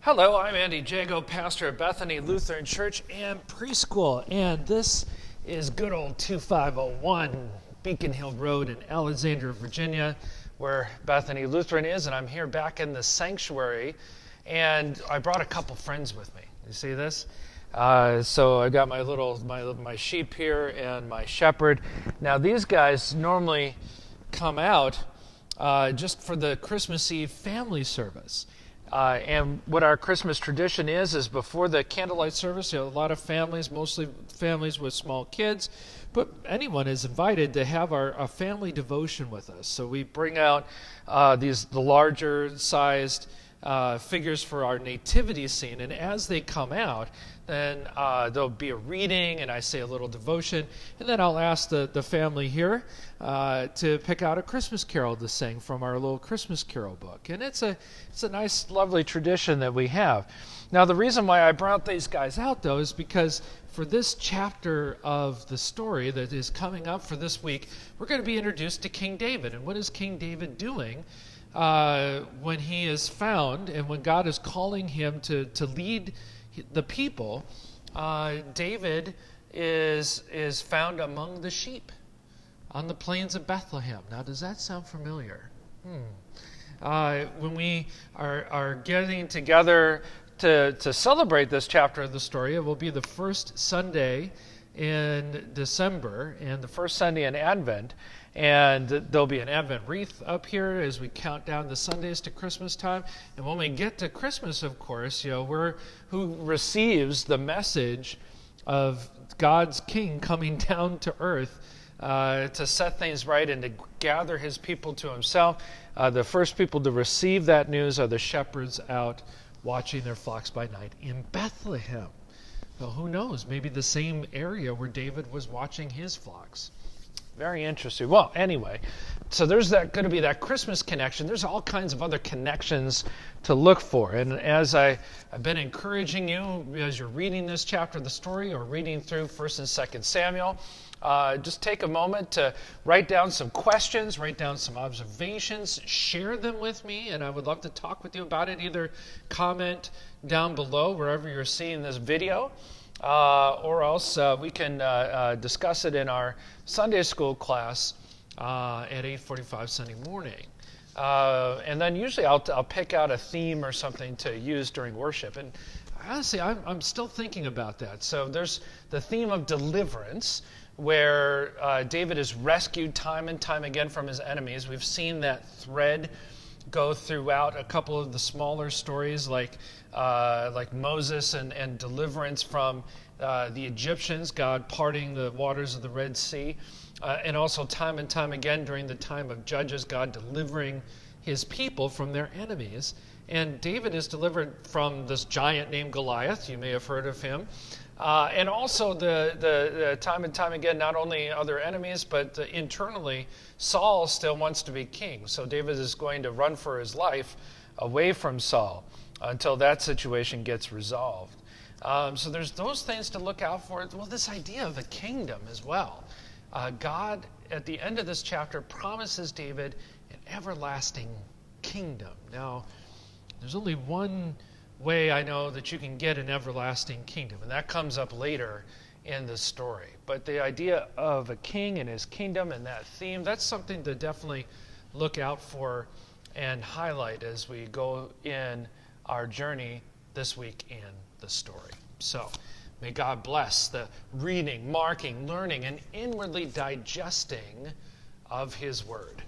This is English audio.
Hello, I'm Andy Jago, pastor of Bethany Lutheran Church and Preschool, and this is good old 2501 Beacon Hill Road in Alexandria, Virginia, where Bethany Lutheran is, and I'm here back in the sanctuary, and I brought a couple friends with me. You see this? So I got my sheep here and my shepherd. Now these guys normally come out just for the Christmas Eve family service. And what our Christmas tradition is before the candlelight service, a lot of families, mostly families with small kids, but anyone is invited to have a family devotion with us. So we bring out the larger sized figures for our nativity scene, and as they come out, then there'll be a reading, and I say a little devotion, and then I'll ask the family here to pick out a Christmas carol to sing from our little Christmas carol book. And it's a nice, lovely tradition that we have. Now, the reason why I brought these guys out, though, is because for this chapter of the story that is coming up for this week, we're going to be introduced to King David. And what is King David doing when he is found and when God is calling him to lead the people? David is found among the sheep on the plains of Bethlehem. Now, does that sound familiar? When we are getting together to celebrate this chapter of the story, it will be the first Sunday in December and the first Sunday in Advent. And there'll be an Advent wreath up here as we count down the Sundays to Christmas time. And when we get to Christmas, of course, who receives the message of God's King coming down to earth to set things right and to gather his people to himself. The first people to receive that news are the shepherds out watching their flocks by night in Bethlehem. Well, who knows? Maybe the same area where David was watching his flocks. Very interesting. Well, anyway, so there's going to be that Christmas connection. There's all kinds of other connections to look for. And as I've been encouraging you as you're reading this chapter of the story or reading through 1st and 2nd Samuel, just take a moment to write down some questions, write down some observations, share them with me, and I would love to talk with you about it. Either comment down below wherever you're seeing this video, or else we can discuss it in our Sunday school class at 8:45 Sunday morning. And then usually I'll pick out a theme or something to use during worship. And honestly, I'm still thinking about that. So there's the theme of deliverance, where David is rescued time and time again from his enemies. We've seen that thread go throughout a couple of the smaller stories like Moses and deliverance from the Egyptians, God parting the waters of the Red Sea, and also time and time again during the time of Judges, God delivering his people from their enemies. And David is delivered from this giant named Goliath. You may have heard of him. And also the time and time again, not only other enemies, but internally, Saul still wants to be king. So David is going to run for his life away from Saul until that situation gets resolved. So there's those things to look out for. Well, this idea of a kingdom as well. God, at the end of this chapter, promises David an everlasting kingdom. Now, there's only one way I know that you can get an everlasting kingdom, and that comes up later in the story. But the idea of a king and his kingdom and that theme, that's something to definitely look out for and highlight as we go in our journey this week in the story. So may God bless the reading, marking, learning, and inwardly digesting of his word.